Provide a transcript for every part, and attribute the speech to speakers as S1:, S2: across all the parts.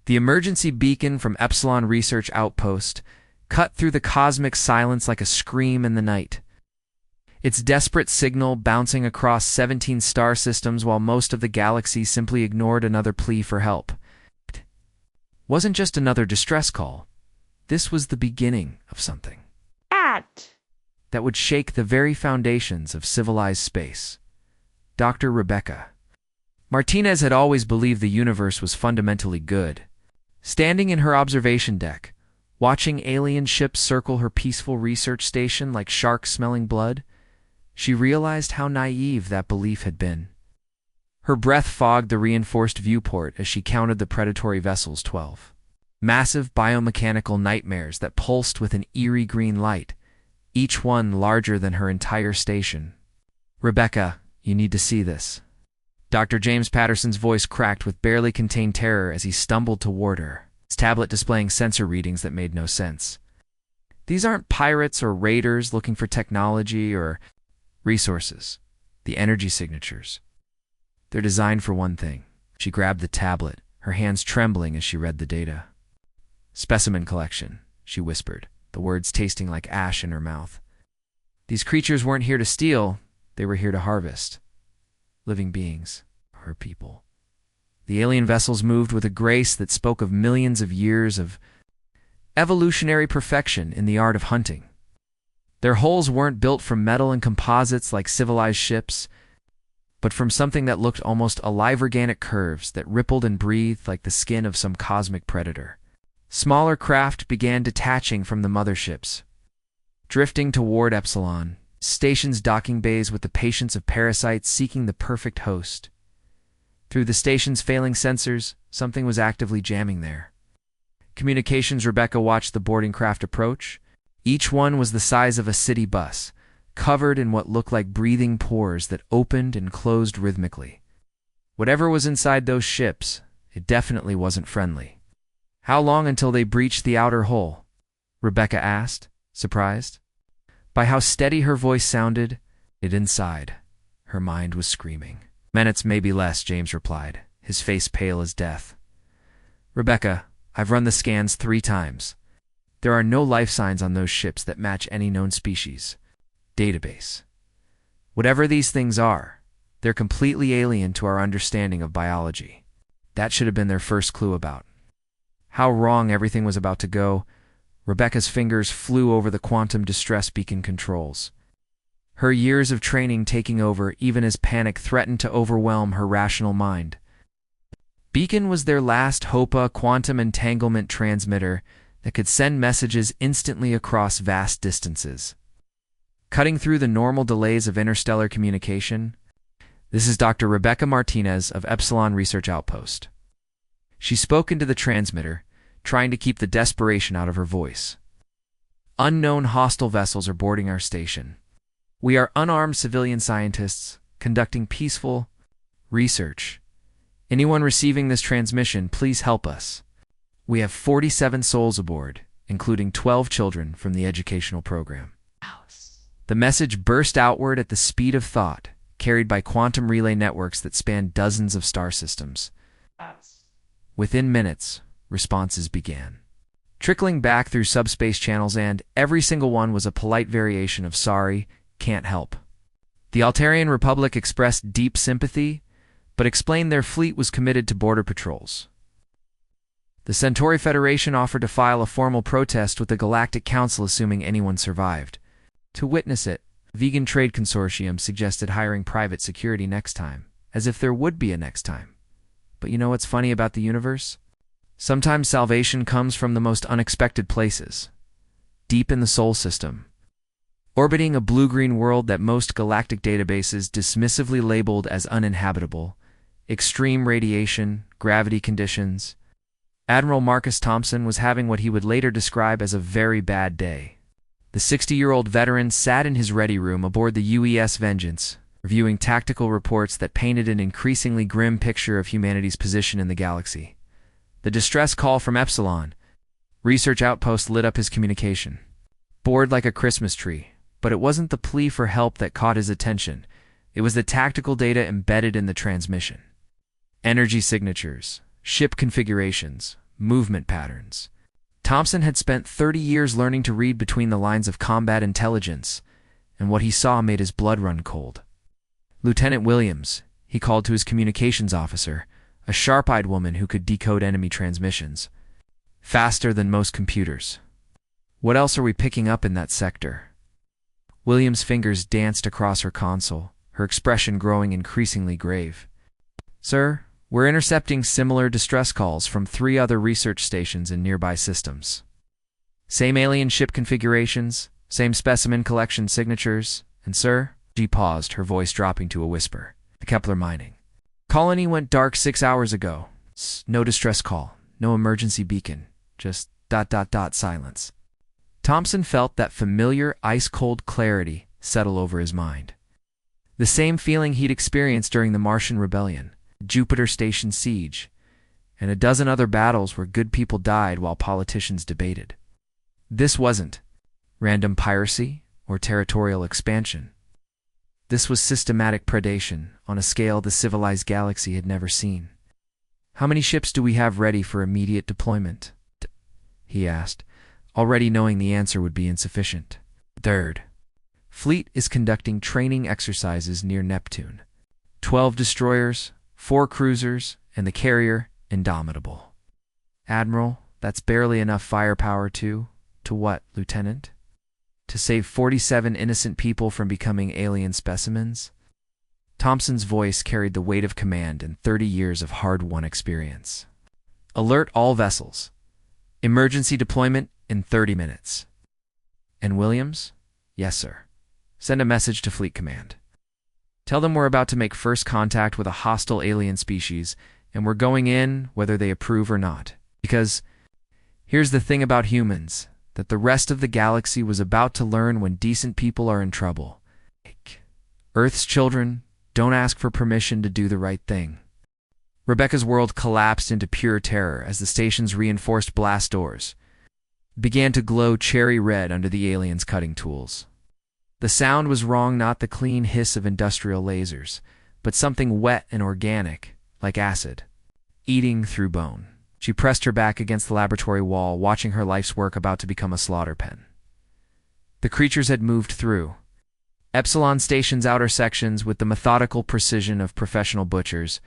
S1: The emergency beacon from Epsilon Research Outpost cut through the cosmic silence like a scream in the night. Its desperate signal bouncing across 17 star systems while most of the galaxy simply ignored another plea for help. It wasn't just another distress call. This was the beginning of something that would shake the very foundations of civilized space. Dr. Rebecca Martinez had always believed the universe was fundamentally good. Standing in her observation deck, watching alien ships circle her peaceful research station like sharks smelling blood, she realized how naive that belief had been. Her breath fogged the reinforced viewport as she counted the predatory vessels 12. Massive biomechanical nightmares that pulsed with an eerie green light, each one larger than her entire station. "Rebecca, you need to see this." Dr. James Patterson's voice cracked with barely contained terror as he stumbled toward her, his tablet displaying sensor readings that made no sense. These aren't pirates or raiders looking for technology or resources. The energy signatures. They're designed for one thing. She grabbed the tablet, her hands trembling as she read the data. "Specimen collection," she whispered, the words tasting like ash in her mouth. These creatures weren't here to steal, they were here to harvest. Living beings, her people. The alien vessels moved with a grace that spoke of millions of years of evolutionary perfection in the art of hunting. Their hulls weren't built from metal and composites like civilized ships, but from something that looked almost alive, organic curves that rippled and breathed like the skin of some cosmic predator. Smaller craft began detaching from the motherships, drifting toward Epsilon, station's docking bays with the patience of parasites seeking the perfect host. Through the station's failing sensors, something was actively jamming there. Communications. Rebecca watched the boarding craft approach. Each one was the size of a city bus, covered in what looked like breathing pores that opened and closed rhythmically. Whatever was inside those ships, it definitely wasn't friendly. "How long until they breached the outer hull?" Rebecca asked, surprised. By how steady her voice sounded, inside, her mind was screaming. "Minutes, maybe less," James replied, his face pale as death. "Rebecca, I've run the scans 3 times. There are no life signs on those ships that match any known species. Database. Whatever these things are, they're completely alien to our understanding of biology." That should have been their first clue about how wrong everything was about to go. Rebecca's fingers flew over the quantum distress beacon controls, her years of training taking over even as panic threatened to overwhelm her rational mind. Beacon was their last HFY quantum entanglement transmitter that could send messages instantly across vast distances, cutting through the normal delays of interstellar communication. "This is Dr. Rebecca Martinez of Epsilon Research Outpost." She spoke into the transmitter, trying to keep the desperation out of her voice. "Unknown hostile vessels are boarding our station. We are unarmed civilian scientists conducting peaceful research. Anyone receiving this transmission, please help us. We have 47 souls aboard, including 12 children from the educational program." The message burst outward at the speed of thought, carried by quantum relay networks that spanned dozens of star systems. Within minutes, responses began, trickling back through subspace channels, and every single one was a polite variation of "sorry, can't help." The Altarian Republic expressed deep sympathy, but explained their fleet was committed to border patrols. The Centauri Federation offered to file a formal protest with the Galactic Council assuming anyone survived. To witness it, Vegan Trade Consortium suggested hiring private security next time, as if there would be a next time. But you know what's funny about the universe? Sometimes salvation comes from the most unexpected places. Deep in the Sol system, orbiting a blue-green world that most galactic databases dismissively labeled as uninhabitable, extreme radiation, gravity conditions. Admiral Marcus Thompson was having what he would later describe as a very bad day. The 60-year-old veteran sat in his ready room aboard the UES Vengeance, reviewing tactical reports that painted an increasingly grim picture of humanity's position in the galaxy. The distress call from Epsilon Research Outpost lit up his communication. Bored like a Christmas tree, but it wasn't the plea for help that caught his attention. It was the tactical data embedded in the transmission. Energy signatures, ship configurations, movement patterns. Thompson had spent 30 years learning to read between the lines of combat intelligence, and what he saw made his blood run cold. Lieutenant Williams, he called to his communications officer, a sharp-eyed woman who could decode enemy transmissions, faster than most computers. What else are we picking up in that sector? Williams' fingers danced across her console, her expression growing increasingly grave. Sir, we're intercepting similar distress calls from 3 other research stations in nearby systems. Same alien ship configurations, same specimen collection signatures, and sir, she paused, her voice dropping to a whisper. The Kepler mining colony went dark 6 hours ago. No distress call, no emergency beacon, just ... silence. Thompson felt that familiar ice-cold clarity settle over his mind. The same feeling he'd experienced during the Martian Rebellion, Jupiter Station siege, and a dozen other battles where good people died while politicians debated. This wasn't random piracy or territorial expansion. This was systematic predation on a scale the civilized galaxy had never seen. How many ships do we have ready for immediate deployment? He asked, already knowing the answer would be insufficient. Third, fleet is conducting training exercises near Neptune. 12 destroyers, 4 cruisers, and the carrier, Indomitable. Admiral, that's barely enough firepower to what, Lieutenant? To save 47 innocent people from becoming alien specimens? Thompson's voice carried the weight of command and 30 years of hard-won experience. Alert all vessels. Emergency deployment in 30 minutes. And Williams? Yes, sir. Send a message to Fleet Command. Tell them we're about to make first contact with a hostile alien species, and we're going in whether they approve or not. Because here's the thing about humans, that the rest of the galaxy was about to learn when decent people are in trouble. Earth's children don't ask for permission to do the right thing. Rebecca's world collapsed into pure terror as the station's reinforced blast doors began to glow cherry red under the aliens' cutting tools. The sound was wrong, not the clean hiss of industrial lasers, but something wet and organic, like acid, eating through bone. She pressed her back against the laboratory wall, watching her life's work about to become a slaughter pen. The creatures had moved through Epsilon Station's outer sections with the methodical precision of professional butchers.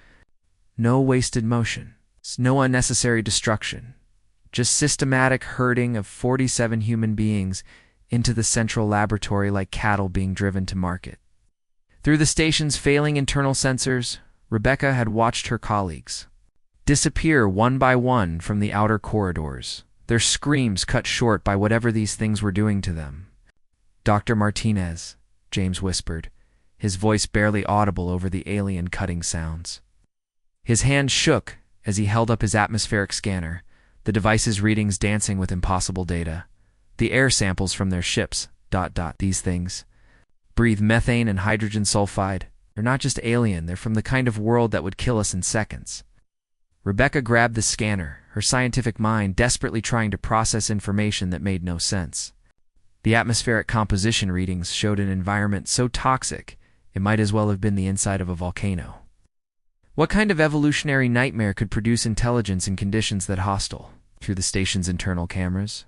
S1: No wasted motion, no unnecessary destruction, just systematic herding of 47 human beings into the central laboratory like cattle being driven to market. Through the station's failing internal sensors, Rebecca had watched her colleagues disappear one by one from the outer corridors, their screams cut short by whatever these things were doing to them. Dr. Martinez, James whispered, his voice barely audible over the alien cutting sounds. His hand shook as he held up his atmospheric scanner, the device's readings dancing with impossible data. The air samples from their ships, ... These things breathe methane and hydrogen sulfide. They're not just alien, they're from the kind of world that would kill us in seconds. Rebecca grabbed the scanner, her scientific mind desperately trying to process information that made no sense. The atmospheric composition readings showed an environment so toxic, it might as well have been the inside of a volcano. What kind of evolutionary nightmare could produce intelligence in conditions that hostile? Through the station's internal cameras,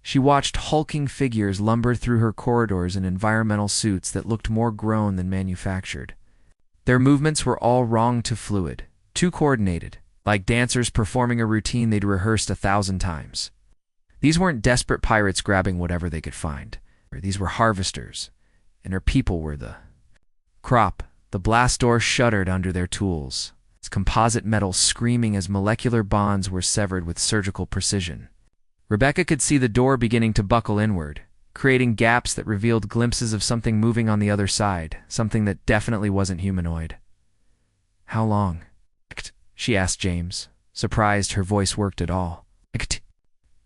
S1: she watched hulking figures lumber through her corridors in environmental suits that looked more grown than manufactured. Their movements were all wrong to fluid, too coordinated, like dancers performing a routine they'd rehearsed 1,000 times. These weren't desperate pirates grabbing whatever they could find. These were harvesters, and her people were the crop. The blast door shuddered under their tools, its composite metal screaming as molecular bonds were severed with surgical precision. Rebecca could see the door beginning to buckle inward, creating gaps that revealed glimpses of something moving on the other side, something that definitely wasn't humanoid. How long? She asked James, surprised her voice worked at all.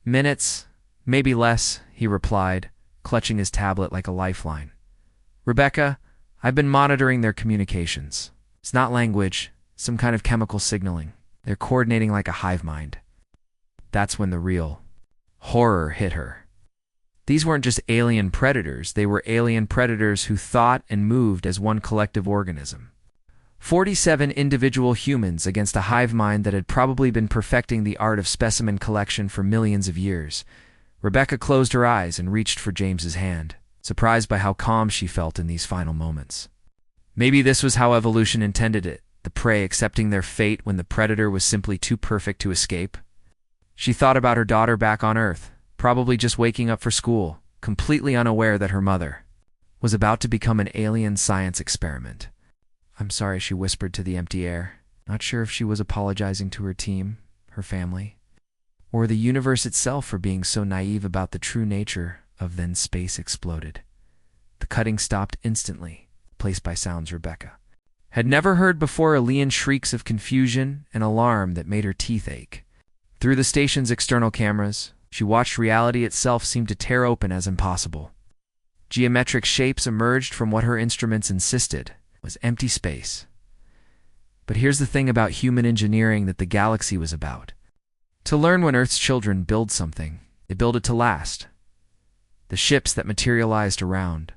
S1: Minutes, maybe less, he replied, clutching his tablet like a lifeline. Rebecca, I've been monitoring their communications. It's not language, some kind of chemical signaling. They're coordinating like a hive mind. That's when the real horror hit her. These weren't just alien predators, they were alien predators who thought and moved as one collective organism. 47 individual humans against a hive mind that had probably been perfecting the art of specimen collection for millions of years. Rebecca closed her eyes and reached for James's hand, surprised by how calm she felt in these final moments. Maybe this was how evolution intended it, the prey accepting their fate when the predator was simply too perfect to escape. She thought about her daughter back on Earth, probably just waking up for school, completely unaware that her mother was about to become an alien science experiment. "I'm sorry," she whispered to the empty air, not sure if she was apologizing to her team, her family, or the universe itself for being so naive about the true nature of then space exploded. The cutting stopped instantly, replaced by sounds Rebecca had never heard before, alien shrieks of confusion and alarm that made her teeth ache. Through the station's external cameras, she watched reality itself seem to tear open as impossible. Geometric shapes emerged from what her instruments insisted was empty space. But here's the thing about human engineering that the galaxy was about. To learn when Earth's children build something, they build it to last. The ships that materialized around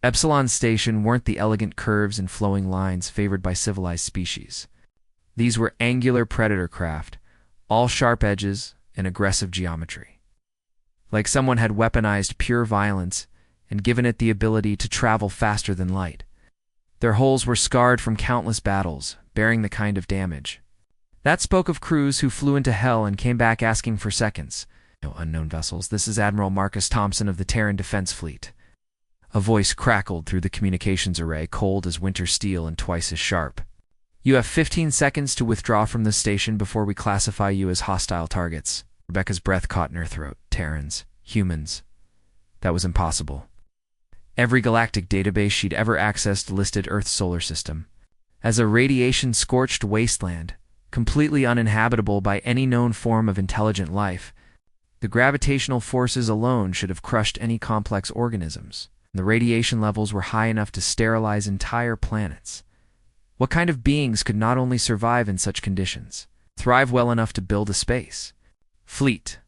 S1: Epsilon's station weren't the elegant curves and flowing lines favored by civilized species. These were angular predator craft, all sharp edges and aggressive geometry. Like someone had weaponized pure violence and given it the ability to travel faster than light. Their hulls were scarred from countless battles, bearing the kind of damage that spoke of crews who flew into hell and came back asking for seconds. "No unknown vessels, this is Admiral Marcus Thompson of the Terran Defense Fleet." A voice crackled through the communications array, cold as winter steel and twice as sharp. "You have 15 seconds to withdraw from the station before we classify you as hostile targets." Rebecca's breath caught in her throat. Terrans, humans. That was impossible. Every galactic database she'd ever accessed listed Earth's solar system as a radiation-scorched wasteland, completely uninhabitable by any known form of intelligent life. The gravitational forces alone should have crushed any complex organisms. The radiation levels were high enough to sterilize entire planets. What kind of beings could not only survive in such conditions, thrive well enough to build a space fleet?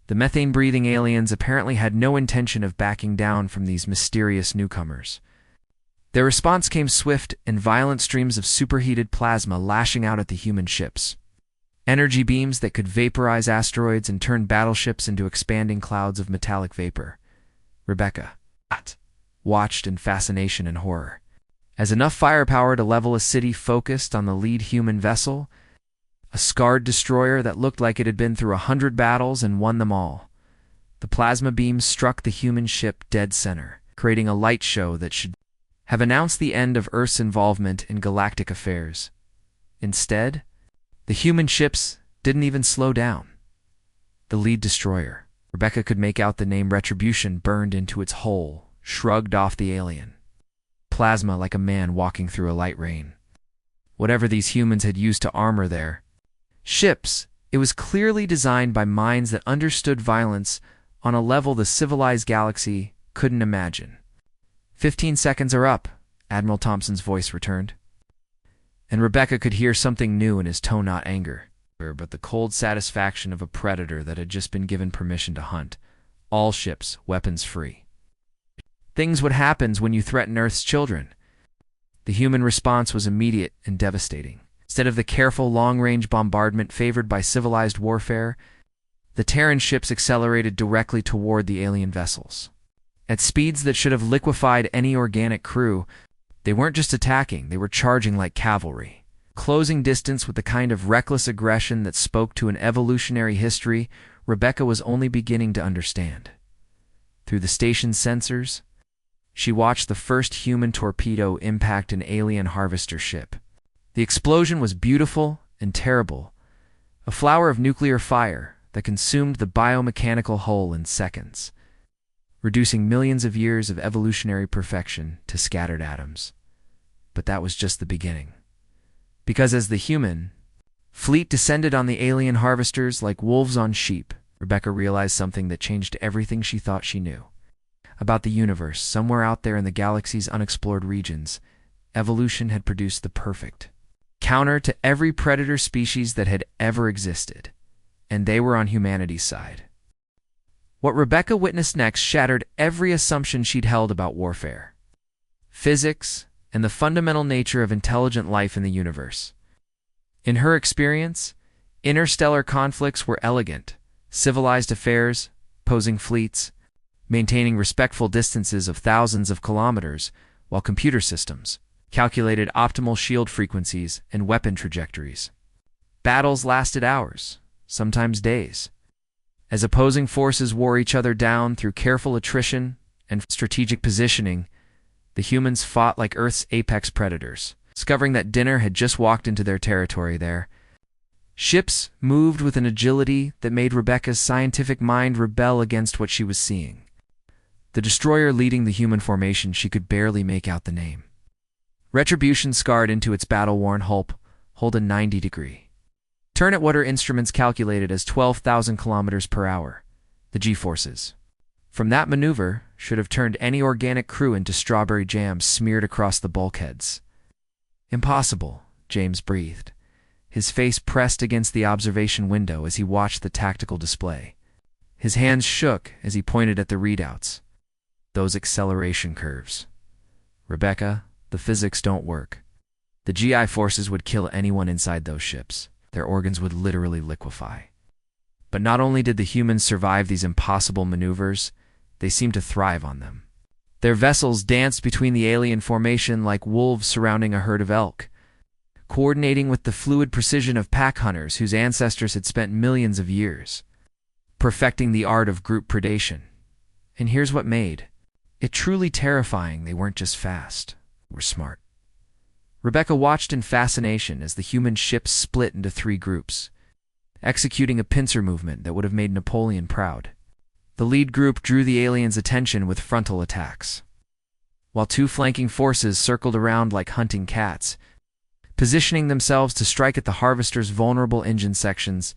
S1: The methane-breathing aliens apparently had no intention of backing down from these mysterious newcomers. Their response came swift and violent, streams of superheated plasma lashing out at the human ships. Energy beams that could vaporize asteroids and turn battleships into expanding clouds of metallic vapor. Rebecca watched in fascination and horror, as enough firepower to level a city focused on the lead human vessel, a scarred destroyer that looked like it had been through 100 battles and won them all. The plasma beams struck the human ship dead center, creating a light show that should have announced the end of Earth's involvement in galactic affairs. Instead, the human ships didn't even slow down. The lead destroyer, Rebecca could make out the name Retribution burned into its hull, shrugged off the alien. Plasma like a man walking through a light rain. Whatever these humans had used to armor their ships, it was clearly designed by minds that understood violence on a level the civilized galaxy couldn't imagine. 15 seconds are up, Admiral Thompson's voice returned. And Rebecca could hear something new in his tone, not anger, but the cold satisfaction of a predator that had just been given permission to hunt. All ships, weapons free. Things would happen when you threaten Earth's children. The human response was immediate and devastating. Instead of the careful long-range bombardment favored by civilized warfare, the Terran ships accelerated directly toward the alien vessels. At speeds that should have liquefied any organic crew, they weren't just attacking, they were charging like cavalry. Closing distance with the kind of reckless aggression that spoke to an evolutionary history Rebecca was only beginning to understand. Through the station's sensors, she watched the first human torpedo impact an alien harvester ship. The explosion was beautiful and terrible, a flower of nuclear fire that consumed the biomechanical hull in seconds, reducing millions of years of evolutionary perfection to scattered atoms. But that was just the beginning. Because as the human fleet descended on the alien harvesters like wolves on sheep, Rebecca realized something that changed everything she thought she knew. About the universe, somewhere out there in the galaxy's unexplored regions, evolution had produced the perfect counter to every predator species that had ever existed, and they were on humanity's side. What Rebecca witnessed next shattered every assumption she'd held about warfare. Physics, and the fundamental nature of intelligent life in the universe. In her experience, interstellar conflicts were elegant, civilized affairs, posing fleets, maintaining respectful distances of thousands of kilometers, while computer systems calculated optimal shield frequencies and weapon trajectories. Battles lasted hours, sometimes days, as opposing forces wore each other down through careful attrition and strategic positioning. The humans fought like Earth's apex predators, discovering that dinner had just walked into their territory there. Ships moved with an agility that made Rebecca's scientific mind rebel against what she was seeing. The destroyer leading the human formation, she could barely make out the name. Retribution scarred into its battle-worn hull, hold a 90-degree turn at what her instruments calculated as 12,000 kilometers per hour. The G-forces from that maneuver should have turned any organic crew into strawberry jam smeared across the bulkheads. Impossible, James breathed, his face pressed against the observation window as he watched the tactical display. His hands shook as he pointed at the readouts. Those acceleration curves. Rebecca, the physics don't work. The GI forces would kill anyone inside those ships. Their organs would literally liquefy. But not only did the humans survive these impossible maneuvers, they seemed to thrive on them. Their vessels danced between the alien formation like wolves surrounding a herd of elk, coordinating with the fluid precision of pack hunters whose ancestors had spent millions of years perfecting the art of group predation. And here's what made it truly terrifying: they weren't just fast, they were smart. Rebecca watched in fascination as the human ships split into 3 groups, executing a pincer movement that would have made Napoleon proud. The lead group drew the aliens' attention with frontal attacks, while 2 flanking forces circled around like hunting cats, positioning themselves to strike at the Harvester's vulnerable engine sections.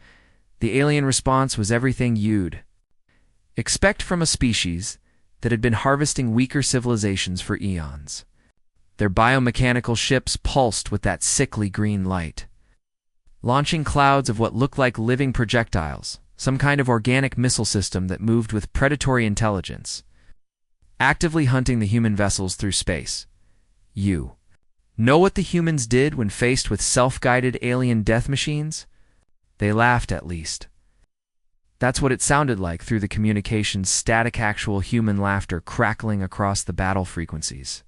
S1: The alien response was everything you'd expect from a species that had been harvesting weaker civilizations for eons. Their biomechanical ships pulsed with that sickly green light, launching clouds of what looked like living projectiles, some kind of organic missile system that moved with predatory intelligence, actively hunting the human vessels through space. You know what the humans did when faced with self-guided alien death machines? They laughed, at least. That's what it sounded like through the communications, static actual human laughter crackling across the battle frequencies.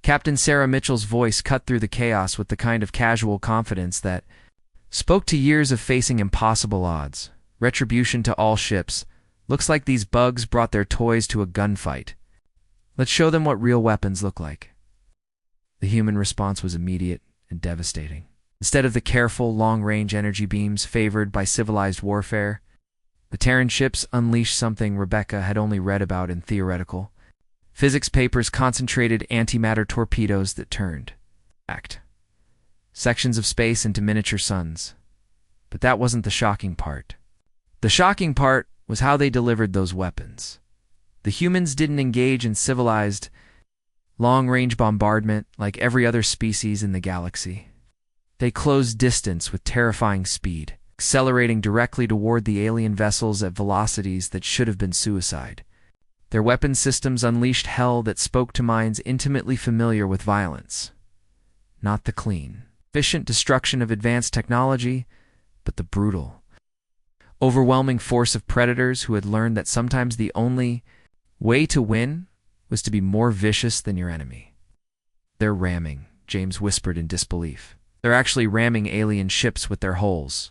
S1: Captain Sarah Mitchell's voice cut through the chaos with the kind of casual confidence that spoke to years of facing impossible odds. Retribution to all ships. Looks like these bugs brought their toys to a gunfight. Let's show them what real weapons look like. The human response was immediate and devastating. Instead of the careful, long-range energy beams favored by civilized warfare, the Terran ships unleashed something Rebecca had only read about in theoretical physics papers: concentrated antimatter torpedoes that turned sections of space into miniature suns. But that wasn't the shocking part. The shocking part was how they delivered those weapons. The humans didn't engage in civilized, long-range bombardment like every other species in the galaxy. They closed distance with terrifying speed, accelerating directly toward the alien vessels at velocities that should have been suicide. Their weapon systems unleashed hell that spoke to minds intimately familiar with violence. Not the clean, efficient destruction of advanced technology, but the brutal, overwhelming force of predators who had learned that sometimes the only way to win was to be more vicious than your enemy. They're ramming, James whispered in disbelief. They're actually ramming alien ships with their hulls.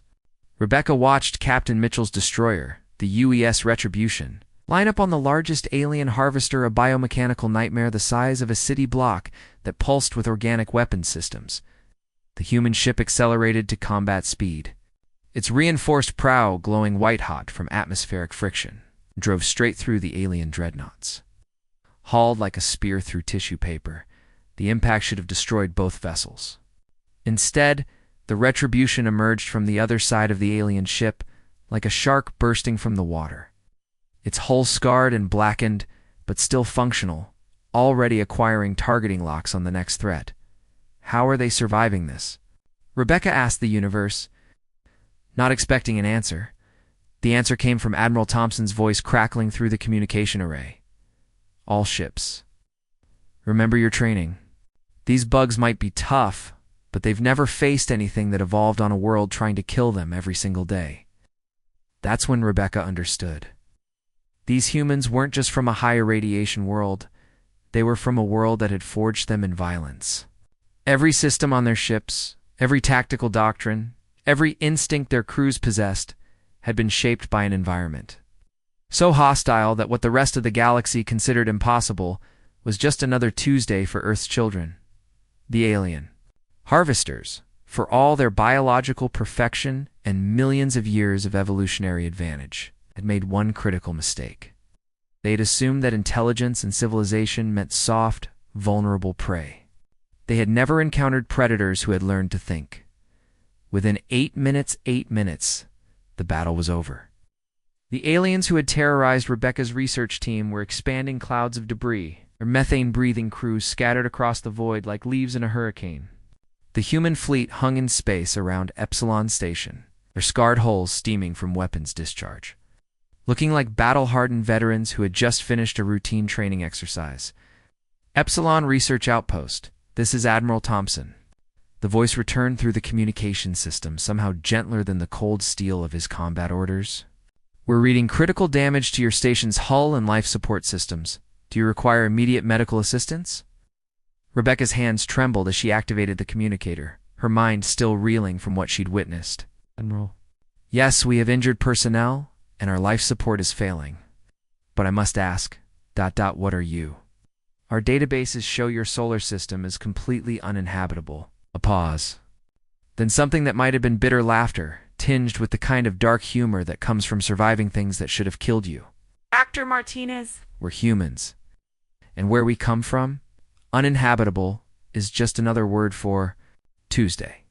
S1: Rebecca watched Captain Mitchell's destroyer, the UES Retribution, line up on the largest alien harvester, a biomechanical nightmare the size of a city block that pulsed with organic weapons systems. The human ship accelerated to combat speed, its reinforced prow glowing white-hot from atmospheric friction, drove straight through the alien dreadnoughts. Hauled like a spear through tissue paper, the impact should have destroyed both vessels. Instead, the Retribution emerged from the other side of the alien ship like a shark bursting from the water. Its hull scarred and blackened, but still functional, already acquiring targeting locks on the next threat. How are they surviving this? Rebecca asked the universe, not expecting an answer. The answer came from Admiral Thompson's voice crackling through the communication array. All ships. Remember your training. These bugs might be tough, but they've never faced anything that evolved on a world trying to kill them every single day. That's when Rebecca understood. These humans weren't just from a higher radiation world, they were from a world that had forged them in violence. Every system on their ships, every tactical doctrine, every instinct their crews possessed had been shaped by an environment so hostile that what the rest of the galaxy considered impossible was just another Tuesday for Earth's children. The alien harvesters, for all their biological perfection and millions of years of evolutionary advantage, had made one critical mistake. They had assumed that intelligence and civilization meant soft, vulnerable prey. They had never encountered predators who had learned to think. Within 8 minutes, the battle was over. The aliens who had terrorized Rebecca's research team were expanding clouds of debris, their methane-breathing crews scattered across the void like leaves in a hurricane. The human fleet hung in space around Epsilon Station, their scarred hulls steaming from weapons discharge. Looking like battle-hardened veterans who had just finished a routine training exercise. Epsilon Research Outpost, this is Admiral Thompson. The voice returned through the communication system, somehow gentler than the cold steel of his combat orders. We're reading critical damage to your station's hull and life support systems. Do you require immediate medical assistance? Rebecca's hands trembled as she activated the communicator, her mind still reeling from what she'd witnessed. Admiral. Yes, we have injured personnel, and our life support is failing. But I must ask, what are you? Our databases show your solar system is completely uninhabitable. A pause. Then something that might have been bitter laughter, tinged with the kind of dark humor that comes from surviving things that should have killed you.
S2: Dr. Martinez.
S1: We're humans. And where we come from, uninhabitable is just another word for Tuesday.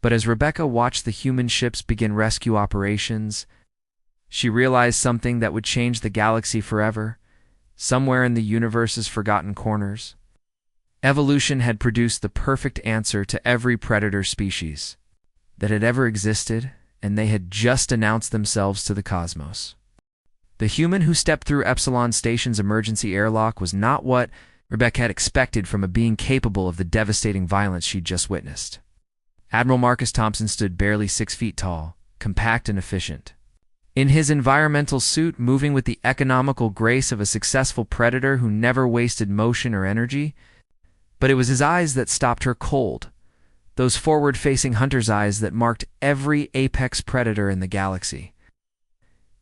S1: But as Rebecca watched the human ships begin rescue operations, she realized something that would change the galaxy forever, somewhere in the universe's forgotten corners. Evolution had produced the perfect answer to every predator species that had ever existed, and they had just announced themselves to the cosmos. The human who stepped through Epsilon Station's emergency airlock was not what Rebecca had expected from a being capable of the devastating violence she'd just witnessed. Admiral Marcus Thompson stood barely 6 feet tall, compact and efficient. In his environmental suit, moving with the economical grace of a successful predator who never wasted motion or energy, but it was his eyes that stopped her cold, those forward-facing hunter's eyes that marked every apex predator in the galaxy.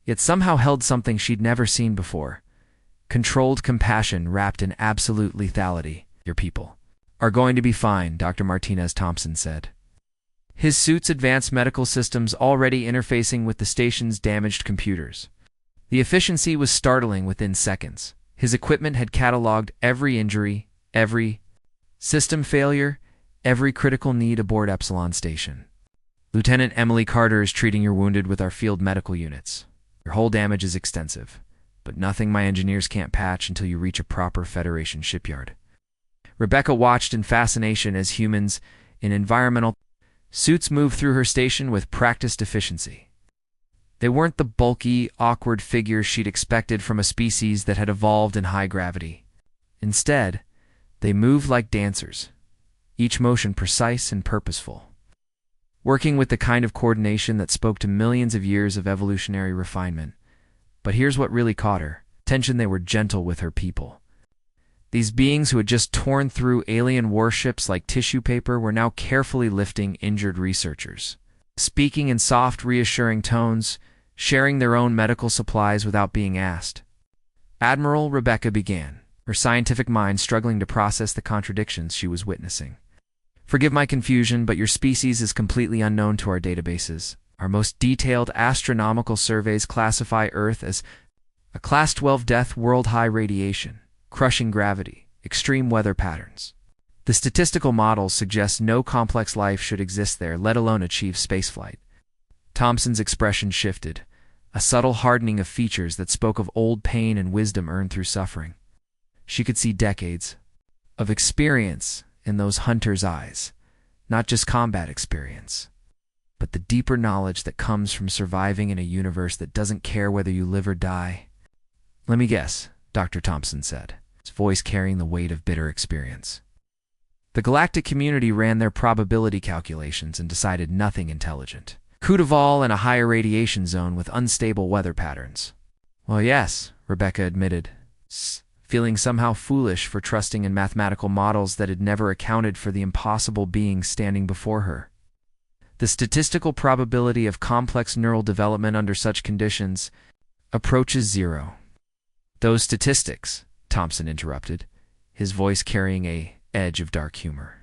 S1: Yet somehow held something she'd never seen before. Controlled compassion wrapped in absolute lethality. Your people are going to be fine, Dr. Martinez Thompson said. His suit's advanced medical systems already interfacing with the station's damaged computers. The efficiency was startling within seconds. His equipment had cataloged every injury, every system failure, every critical need aboard Epsilon Station. Lieutenant Emily Carter is treating your wounded with our field medical units. Your hull damage is extensive, but nothing my engineers can't patch until you reach a proper Federation shipyard. Rebecca watched in fascination as humans in environmental suits moved through her station with practiced efficiency. They weren't the bulky, awkward figures she'd expected from a species that had evolved in high gravity. Instead, they moved like dancers, each motion precise and purposeful, working with the kind of coordination that spoke to millions of years of evolutionary refinement. But here's what really caught her. Attention, they were gentle with her people. These beings who had just torn through alien warships like tissue paper were now carefully lifting injured researchers, speaking in soft, reassuring tones, sharing their own medical supplies without being asked. Admiral, Rebecca began, her scientific mind struggling to process the contradictions she was witnessing. Forgive my confusion, but your species is completely unknown to our databases. Our most detailed astronomical surveys classify Earth as a Class 12 death, world-high radiation, crushing gravity, extreme weather patterns. The statistical models suggest no complex life should exist there, let alone achieve spaceflight. Thompson's expression shifted, a subtle hardening of features that spoke of old pain and wisdom earned through suffering. She could see decades of experience in those hunters' eyes, not just combat experience, but the deeper knowledge that comes from surviving in a universe that doesn't care whether you live or die. Let me guess, Dr. Thompson said, his voice carrying the weight of bitter experience. The galactic community ran their probability calculations and decided nothing intelligent. Could evolve in a higher radiation zone with unstable weather patterns. Well, yes, Rebecca admitted, feeling somehow foolish for trusting in mathematical models that had never accounted for the impossible beings standing before her. The statistical probability of complex neural development under such conditions approaches zero. Those statistics, Thompson interrupted, his voice carrying an edge of dark humor,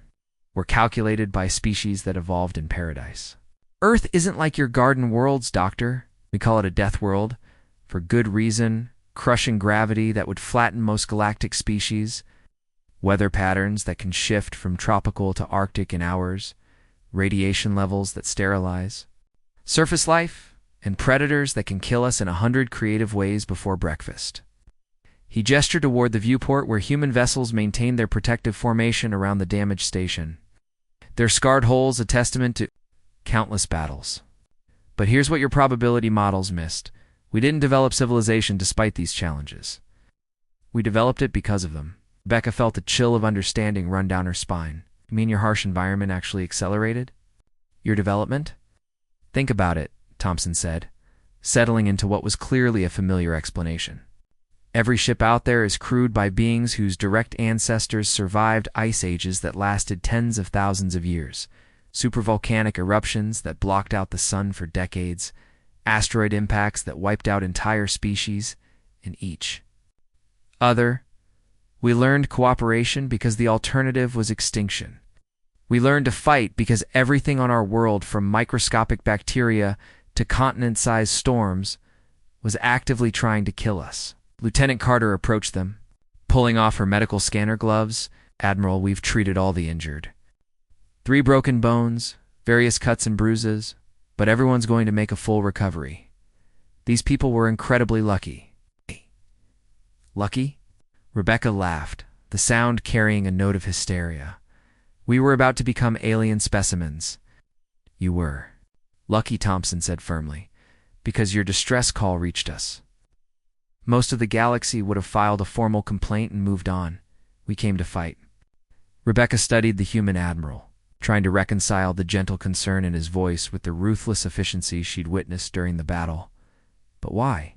S1: were calculated by species that evolved in paradise. Earth isn't like your garden worlds, Doctor. We call it a death world, for good reason, crushing gravity that would flatten most galactic species, weather patterns that can shift from tropical to Arctic in hours, radiation levels that sterilize, surface life, and predators that can kill us in 100 creative ways before breakfast. He gestured toward the viewport where human vessels maintained their protective formation around the damaged station, their scarred holes a testament to countless battles. But here's what your probability models missed. We didn't develop civilization despite these challenges. We developed it because of them. Rebecca felt a chill of understanding run down her spine. You mean your harsh environment actually accelerated your development? Think about it, Thompson said, settling into what was clearly a familiar explanation. Every ship out there is crewed by beings whose direct ancestors survived ice ages that lasted tens of thousands of years, supervolcanic eruptions that blocked out the sun for decades, asteroid impacts that wiped out entire species, and each other. We learned cooperation because the alternative was extinction. We learned to fight because everything on our world, from microscopic bacteria to continent-sized storms, was actively trying to kill us. Lieutenant Carter approached them, pulling off her medical scanner gloves. Admiral, we've treated all the injured. 3 broken bones, various cuts and bruises, but everyone's going to make a full recovery. These people were incredibly lucky. Lucky? Rebecca laughed, the sound carrying a note of hysteria. We were about to become alien specimens. You were. Lucky, Thompson said firmly, because your distress call reached us. Most of the galaxy would have filed a formal complaint and moved on. We came to fight. Rebecca studied the human admiral, trying to reconcile the gentle concern in his voice with the ruthless efficiency she'd witnessed during the battle. But why?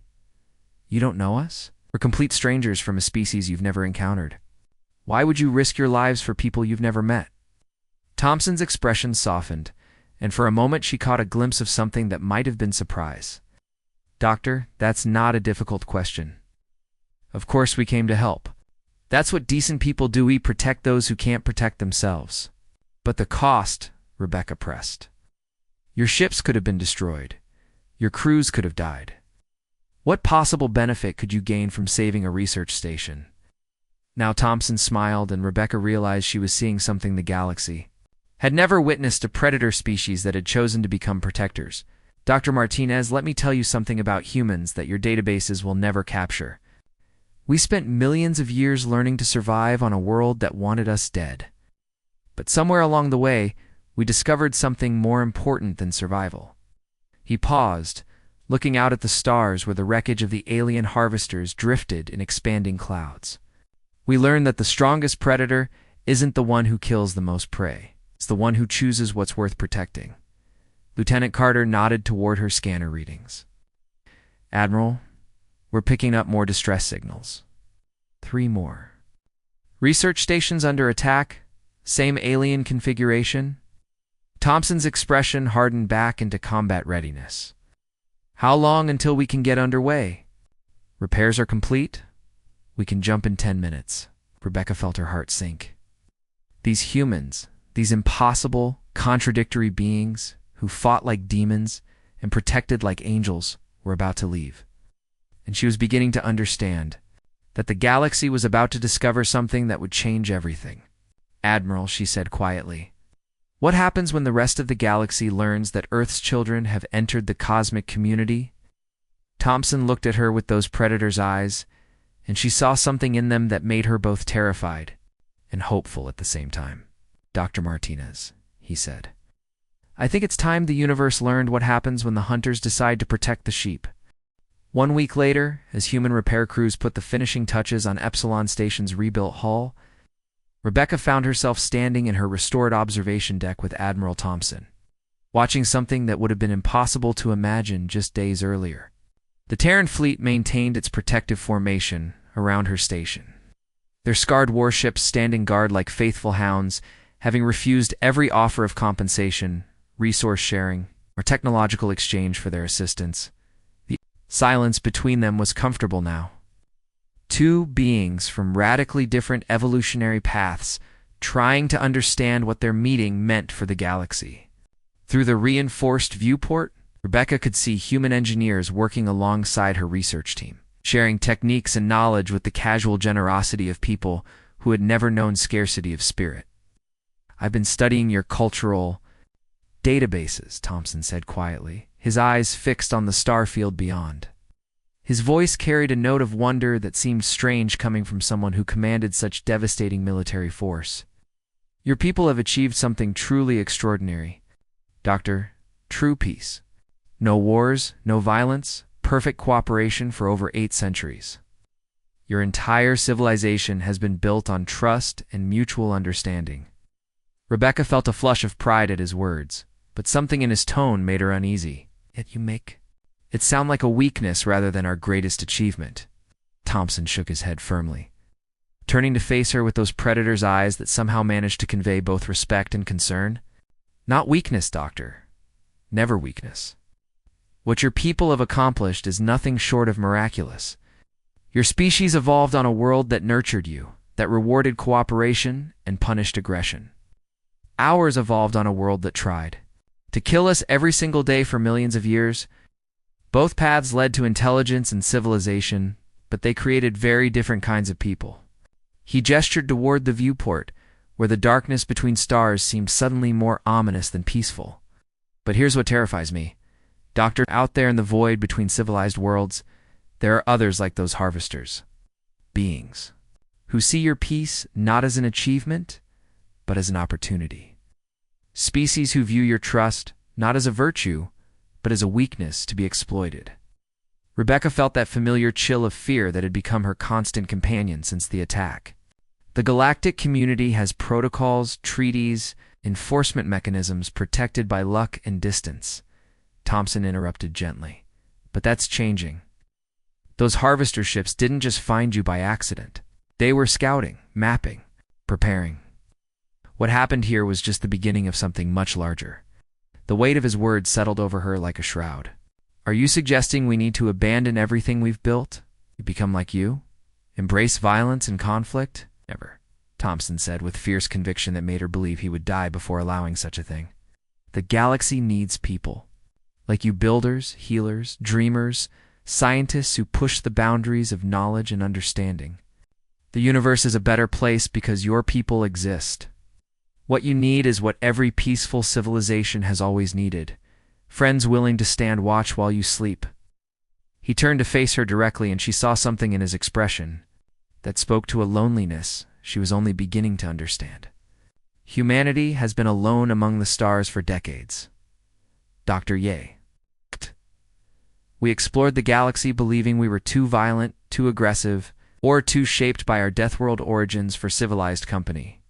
S1: You don't know us? We're complete strangers from a species you've never encountered. Why would you risk your lives for people you've never met? Thompson's expression softened, and for a moment she caught a glimpse of something that might have been surprise. Doctor, that's not a difficult question. Of course we came to help. That's what decent people do. We protect those who can't protect themselves. But the cost, Rebecca pressed. Your ships could have been destroyed. Your crews could have died. What possible benefit could you gain from saving a research station? Now Thompson smiled, and Rebecca realized she was seeing something the galaxy had never witnessed: a predator species that had chosen to become protectors. Dr. Martinez, let me tell you something about humans that your databases will never capture. We spent millions of years learning to survive on a world that wanted us dead. But somewhere along the way, we discovered something more important than survival. He paused, looking out at the stars where the wreckage of the alien harvesters drifted in expanding clouds. We learned that the strongest predator isn't the one who kills the most prey. It's the one who chooses what's worth protecting. Lieutenant Carter nodded toward her scanner readings. Admiral, we're picking up more distress signals. 3 more. Research stations under attack? Same alien configuration? Thompson's expression hardened back into combat readiness. How long until we can get underway? Repairs are complete? We can jump in 10 minutes. Rebecca felt her heart sink. These humans, these impossible, contradictory beings who fought like demons and protected like angels, were about to leave. And she was beginning to understand that the galaxy was about to discover something that would change everything. Admiral, she said quietly, what happens when the rest of the galaxy learns that Earth's children have entered the cosmic community? Thompson looked at her with those predator's eyes, and she saw something in them that made her both terrified and hopeful at the same time. Dr. Martinez, he said, I think it's time the universe learned what happens when the hunters decide to protect the sheep. 1 week later, as human repair crews put the finishing touches on Epsilon Station's rebuilt hull, Rebecca found herself standing in her restored observation deck with Admiral Thompson, watching something that would have been impossible to imagine just days earlier. The Terran fleet maintained its protective formation around her station, their scarred warships standing guard like faithful hounds, having refused every offer of compensation, resource sharing, or technological exchange for their assistance. The silence between them was comfortable now. Two beings from radically different evolutionary paths trying to understand what their meeting meant for the galaxy. Through the reinforced viewport, Rebecca could see human engineers working alongside her research team, sharing techniques and knowledge with the casual generosity of people who had never known scarcity of spirit. "I've been studying your cultural databases," Thompson said quietly, his eyes fixed on the star field beyond. His voice carried a note of wonder that seemed strange coming from someone who commanded such devastating military force. "Your people have achieved something truly extraordinary, Doctor. True peace. No wars, no violence, perfect cooperation for over 8 centuries. Your entire civilization has been built on trust and mutual understanding." Rebecca felt a flush of pride at his words, but something in his tone made her uneasy. "Yet you make it sound like a weakness rather than our greatest achievement." Thompson shook his head firmly, turning to face her with those predator's eyes that somehow managed to convey both respect and concern. "Not weakness, Doctor. Never weakness. What your people have accomplished is nothing short of miraculous. Your species evolved on a world that nurtured you, that rewarded cooperation and punished aggression. Ours evolved on a world that tried to kill us every single day for millions of years. Both paths led to intelligence and civilization, but they created very different kinds of people." He gestured toward the viewport, where the darkness between stars seemed suddenly more ominous than peaceful. "But here's what terrifies me. Doctor, out there in the void between civilized worlds, there are others like those harvesters. Beings who see your peace not as an achievement, but as an opportunity. Species who view your trust not as a virtue, but as a weakness to be exploited." Rebecca felt that familiar chill of fear that had become her constant companion since the attack. "The galactic community has protocols, treaties, enforcement mechanisms protected by luck and distance," Thompson interrupted gently. "But that's changing. Those harvester ships didn't just find you by accident. They were scouting, mapping, preparing. What happened here was just the beginning of something much larger." The weight of his words settled over her like a shroud. "Are you suggesting we need to abandon everything we've built? Become like you? Embrace violence and conflict?" "Never," Thompson said with fierce conviction that made her believe he would die before allowing such a thing. "The galaxy needs people. Like you, builders, healers, dreamers, scientists who push the boundaries of knowledge and understanding. The universe is a better place because your people exist. What you need is what every peaceful civilization has always needed: friends willing to stand watch while you sleep." He turned to face her directly, and she saw something in his expression that spoke to a loneliness she was only beginning to understand. "Humanity has been alone among the stars for decades, Dr. Ye. We explored the galaxy believing we were too violent, too aggressive, or too shaped by our Deathworld origins for civilized company.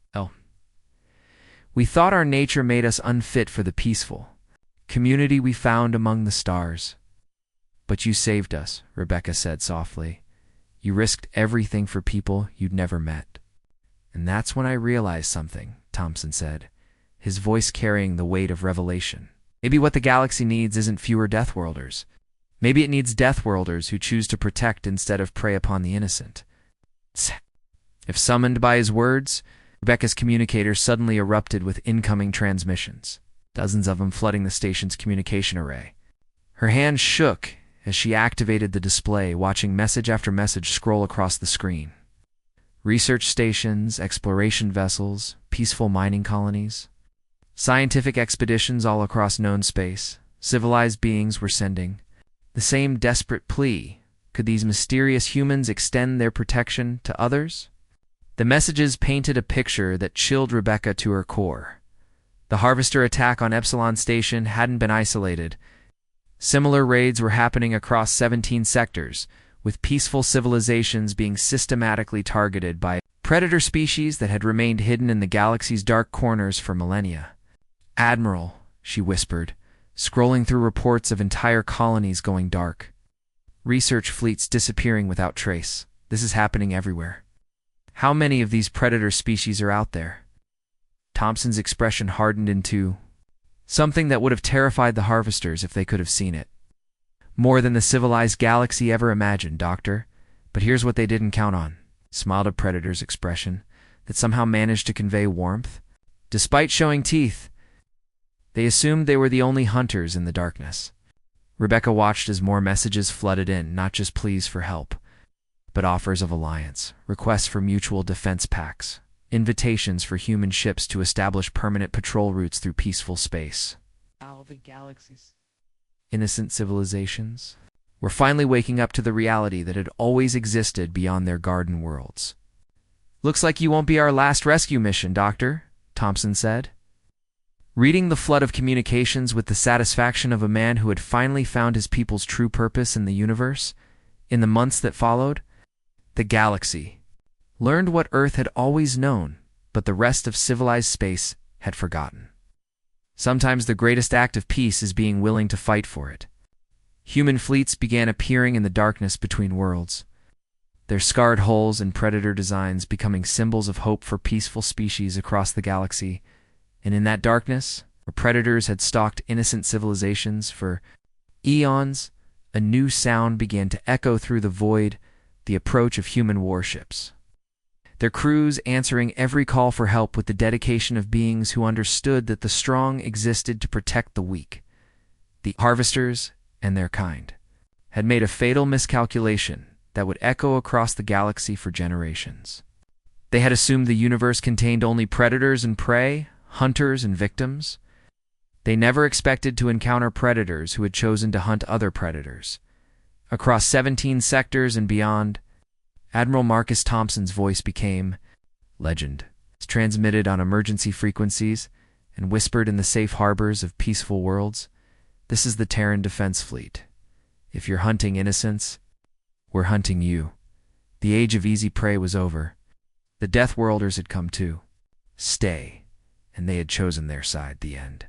S1: We thought our nature made us unfit for the peaceful community we found among the stars. But you saved us," Rebecca said softly. "You risked everything for people you'd never met." "And that's when I realized something," Thompson said, his voice carrying the weight of revelation. "Maybe what the galaxy needs isn't fewer Deathworlders. Maybe it needs Deathworlders who choose to protect instead of prey upon the innocent." If summoned by his words, Rebecca's communicator suddenly erupted with incoming transmissions, dozens of them flooding the station's communication array. Her hand shook as she activated the display, watching message after message scroll across the screen. Research stations, exploration vessels, peaceful mining colonies, scientific expeditions all across known space. Civilized beings were sending the same desperate plea. Could these mysterious humans extend their protection to others? The messages painted a picture that chilled Rebecca to her core. The Harvester attack on Epsilon Station hadn't been isolated. Similar raids were happening across 17 sectors, with peaceful civilizations being systematically targeted by predator species that had remained hidden in the galaxy's dark corners for millennia. "Admiral," she whispered, scrolling through reports of entire colonies going dark. Research fleets disappearing without trace. This is happening everywhere. How many of these predator species are out there? Thompson's expression hardened into something that would have terrified the harvesters if they could have seen it. "More than the civilized galaxy ever imagined, Doctor. But here's what they didn't count on," smiled a predator's expression that somehow managed to convey warmth. Despite showing teeth, they assumed they were the only hunters in the darkness. Rebecca watched as more messages flooded in, not just pleas for help, but offers of alliance, requests for mutual defense pacts, invitations for human ships to establish permanent patrol routes through peaceful space.
S3: All the galaxies.
S1: Innocent civilizations were finally waking up to the reality that had always existed beyond their garden worlds. "Looks like you won't be our last rescue mission, Doctor," Thompson said, reading the flood of communications with the satisfaction of a man who had finally found his people's true purpose in the universe. In the months that followed, the galaxy learned what Earth had always known, but the rest of civilized space had forgotten. Sometimes the greatest act of peace is being willing to fight for it. Human fleets began appearing in the darkness between worlds, their scarred hulls and predator designs becoming symbols of hope for peaceful species across the galaxy. And in that darkness, where predators had stalked innocent civilizations for eons, a new sound began to echo through the void, the approach of human warships. Their crews answering every call for help with the dedication of beings who understood that the strong existed to protect the weak. The harvesters and their kind had made a fatal miscalculation that would echo across the galaxy for generations. They had assumed the universe contained only predators and prey, hunters and victims. They never expected to encounter predators who had chosen to hunt other predators. Across 17 sectors and beyond, Admiral Marcus Thompson's voice became legend, transmitted on emergency frequencies and whispered in the safe harbors of peaceful worlds. "This is the Terran Defense Fleet. If you're hunting innocents, we're hunting you." The age of easy prey was over. The Deathworlders had come to stay, and they had chosen their side. The end.